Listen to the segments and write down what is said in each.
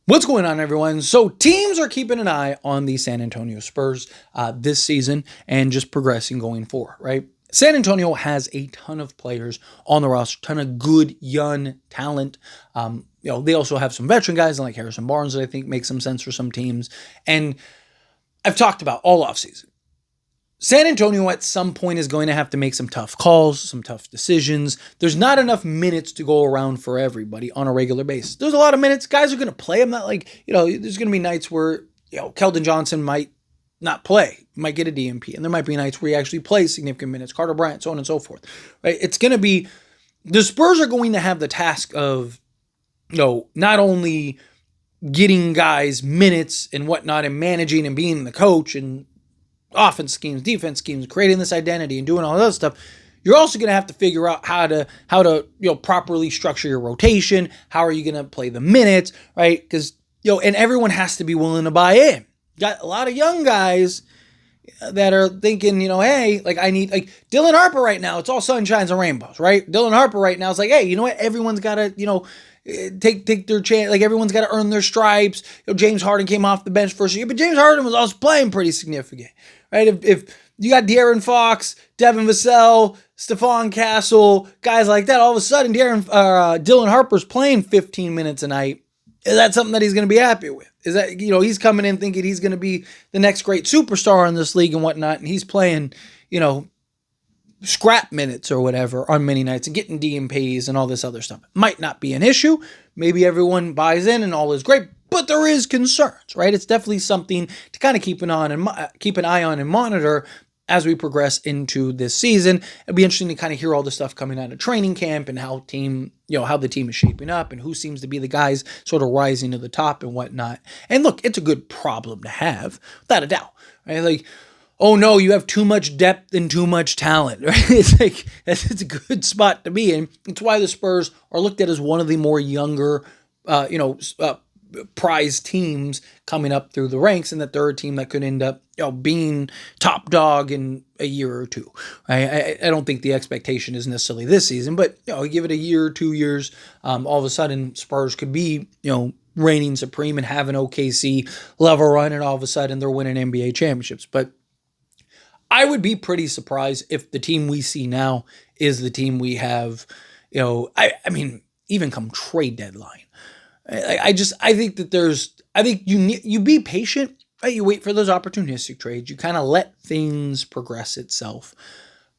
What's going on, everyone? So teams are keeping an eye on the San Antonio Spurs this season and just progressing going forward, right? San Antonio has a ton of players on the roster, ton of good young talent. They also have some veteran guys like Harrison Barnes that I think makes some sense for some teams. And I've talked about all offseason. San Antonio at some point is going to have to make some tough calls, some tough decisions. There's not enough minutes to go around for everybody on a regular basis. There's a lot of minutes. Guys are going to play. I'm not like, there's going to be nights where, Keldon Johnson might not play, might get a DMP. And there might be nights where he actually plays significant minutes. Carter Bryant, so on and so forth. Right? It's going to be, the Spurs are going to have the task of, not only getting guys minutes and whatnot and managing and being the coach and offense schemes, defense schemes, creating this identity and doing all that stuff. You're also going to have to figure out how to properly structure your rotation. How are you going to play the minutes, right? Because and everyone has to be willing to buy in. Got a lot of young guys that are thinking, hey, I need Dylan Harper right now. It's all sunshines and rainbows, right? Dylan Harper right now is like, hey, you know what? Everyone's got to take their chance. Everyone's got to earn their stripes. James Harden came off the bench first year, but James Harden was also playing pretty significant, right? If you got De'Aaron Fox, Devin Vassell, Stephon Castle, guys like that, all of a sudden Dylan Harper's playing 15 minutes a night. Is that something that he's going to be happy with? Is that, he's coming in thinking he's going to be the next great superstar in this league and whatnot, and he's playing, scrap minutes or whatever on many nights and getting DMPs and all this other stuff. Might not be an issue. Maybe everyone buys in and all is great, but there is concerns, right? It's definitely something to kind of keep an eye on and monitor as we progress into this season. It'll be interesting to kind of hear all the stuff coming out of training camp and how the team is shaping up and who seems to be the guys sort of rising to the top and whatnot. And look, it's a good problem to have, without a doubt, right? Oh no, you have too much depth and too much talent, right? It's a good spot to be in. It's why the Spurs are looked at as one of the more younger, prize teams coming up through the ranks, and that they're a team that could end up, being top dog in a year or two. I don't think the expectation is necessarily this season, but give it a year or 2 years, all of a sudden Spurs could be, reigning supreme and have an OKC level run, and all of a sudden they're winning NBA championships. But I would be pretty surprised if the team we see now is the team we have, even come trade deadline. I think you be patient, right? You wait for those opportunistic trades. You kind of let things progress itself.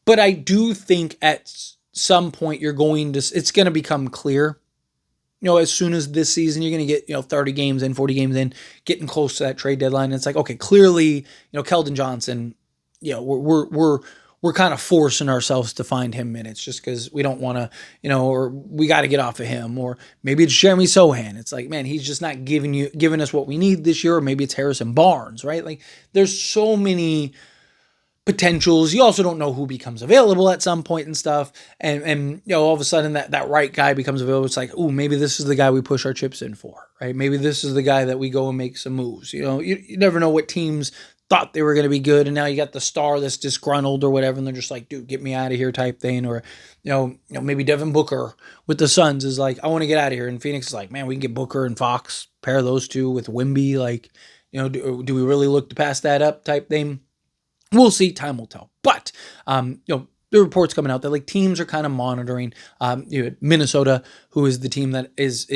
But I do think at some point it's going to become clear, as soon as this season, you're going to get, 30 games in, 40 games in, getting close to that trade deadline. And it's like, okay, clearly, Keldon Johnson, we're kind of forcing ourselves to find him minutes just because we don't want to, or we got to get off of him, or maybe it's Jeremy Sohan. It's like, man, he's just not giving us what we need this year, or maybe it's Harrison Barnes, right? There's so many potentials. You also don't know who becomes available at some point and stuff. And all of a sudden that right guy becomes available. It's like, oh, maybe this is the guy we push our chips in for, right? Maybe this is the guy that we go and make some moves. You never know what teams thought they were going to be good, and now you got the star that's disgruntled or whatever, and they're just like, dude, get me out of here type thing. Or, maybe Devin Booker with the Suns is like, I want to get out of here. And Phoenix is like, man, we can get Booker and Fox, pair those two with Wemby. Do we really look to pass that up type thing? We'll see. Time will tell. But, the reports coming out that teams are kind of monitoring, Minnesota, who is the team that is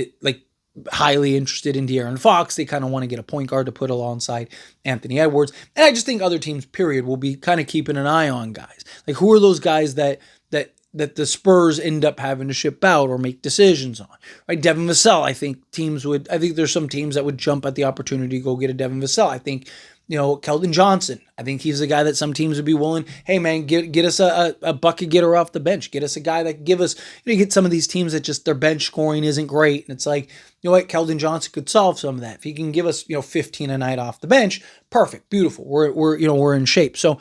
highly interested in De'Aaron Fox. They kind of want to get a point guard to put alongside Anthony Edwards. And I just think other teams, period, will be kind of keeping an eye on guys. Who are those guys that the Spurs end up having to ship out or make decisions on, right? Devin Vassell, I think there's some teams that would jump at the opportunity to go get a Devin Vassell. I think, Keldon Johnson, I think he's the guy that some teams would be willing, hey man, get us a bucket getter off the bench. Get us a guy that can give us, you get some of these teams that just their bench scoring isn't great. And it's like, Keldon Johnson could solve some of that. If he can give us, 15 a night off the bench, perfect, beautiful. We're in shape. So,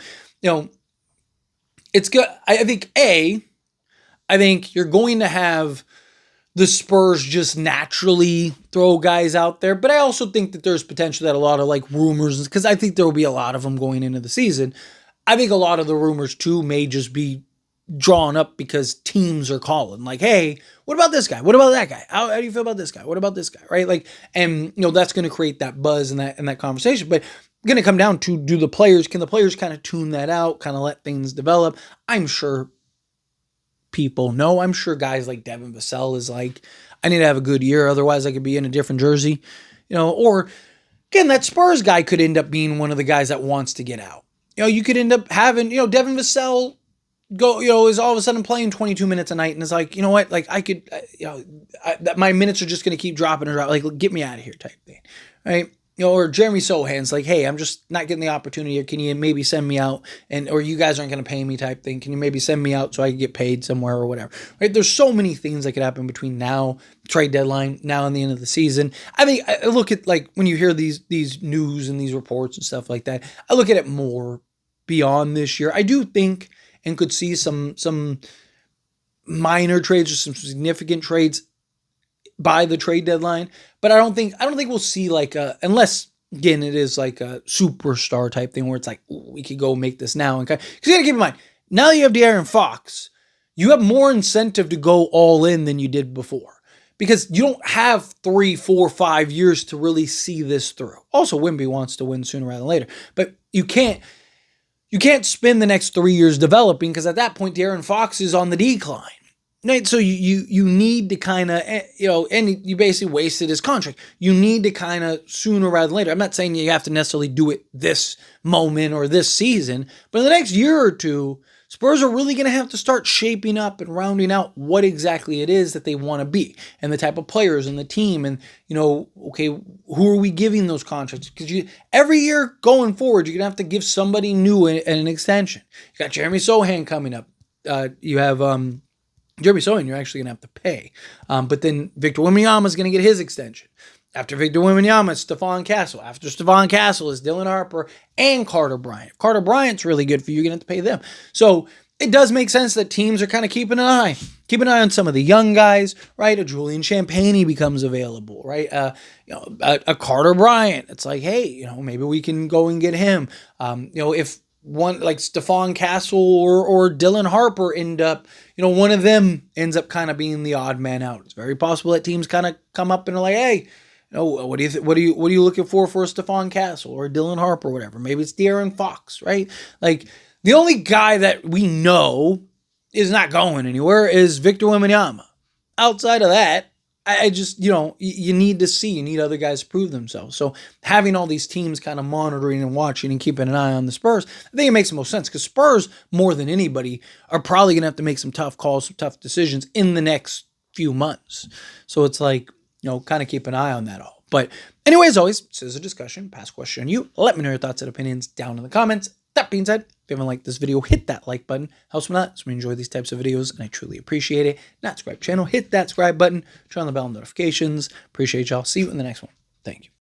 it's good. I think you're going to have the Spurs just naturally throw guys out there. But I also think that there's potential that a lot of rumors, because I think there will be a lot of them going into the season. I think a lot of the rumors too may just be drawn up because teams are calling. Like, hey, what about this guy? What about that guy? How do you feel about this guy? What about this guy? Right? Like, and that's going to create that buzz and that conversation. But going to come down to, can the players kind of tune that out, kind of let things develop? I'm sure people know. I'm sure guys like Devin Vassell is like, I need to have a good year, otherwise I could be in a different jersey, or again, that Spurs guy could end up being one of the guys that wants to get out. You could end up having, Devin Vassell is all of a sudden playing 22 minutes a night and is like, you know what, like I could, my minutes are just going to keep dropping and dropping, like get me out of here type thing, right? Or Jeremy Sohan's like, hey, I'm just not getting the opportunity. Or can you maybe send me out? Or you guys aren't going to pay me type thing. Can you maybe send me out so I can get paid somewhere or whatever? Right? There's so many things that could happen between now, trade deadline, now and the end of the season. I think I look at, like, when you hear these news and these reports and stuff like that, I look at it more beyond this year. I do think and could see some minor trades or some significant trades by the trade deadline, but I don't think we'll see like unless again it is like a superstar type thing where it's like, ooh, we could go make this now. Because you gotta keep in mind, now that you have De'Aaron Fox, you have more incentive to go all in than you did before, because you don't have 3, 4, 5 years to really see this through. Also, Wemby wants to win sooner rather than later, but you can't spend the next 3 years developing, because at that point De'Aaron Fox is on the decline. Right, so you need to kind of, and you basically wasted his contract. You need to kind of sooner rather than later. I'm not saying you have to necessarily do it this moment or this season, but in the next year or two, Spurs are really going to have to start shaping up and rounding out what exactly it is that they want to be and the type of players and the team. And, okay, who are we giving those contracts? Because every year going forward, you're going to have to give somebody new an extension. You got Jeremy Sohan coming up. You have Jeremy Sohan, you're actually going to have to pay. But then Victor Wembanyama is going to get his extension. After Victor Wembanyama, it's Stephon Castle. After Stephon Castle is Dylan Harper and Carter Bryant. If Carter Bryant's really good for you, you're going to have to pay them. So it does make sense that teams are kind of keeping an eye on some of the young guys, right? A Julian Champagnie becomes available, right? A Carter Bryant. It's like, hey, maybe we can go and get him. If one like Stephon Castle or Dylan Harper end up, one of them ends up kind of being the odd man out. It's very possible that teams kind of come up and are like, hey, what are you looking for Stephon Castle or Dylan Harper or whatever? Maybe it's De'Aaron Fox, right? Like, the only guy that we know is not going anywhere is Victor Wembanyama. Outside of that, I just, you need to see, you need other guys to prove themselves. So having all these teams kind of monitoring and watching and keeping an eye on the Spurs, I think it makes the most sense, because Spurs, more than anybody, are probably going to have to make some tough calls, some tough decisions in the next few months. So it's like, kind of keep an eye on that all. But anyway, as always, this is a discussion, pass question on you. Let me know your thoughts and opinions down in the comments. That being said, if you haven't liked this video, hit that like button. Helps me a lot, so we enjoy these types of videos, and I truly appreciate it. Not subscribe channel, hit that subscribe button, turn on the bell notifications. Appreciate y'all. See you in the next one. Thank you.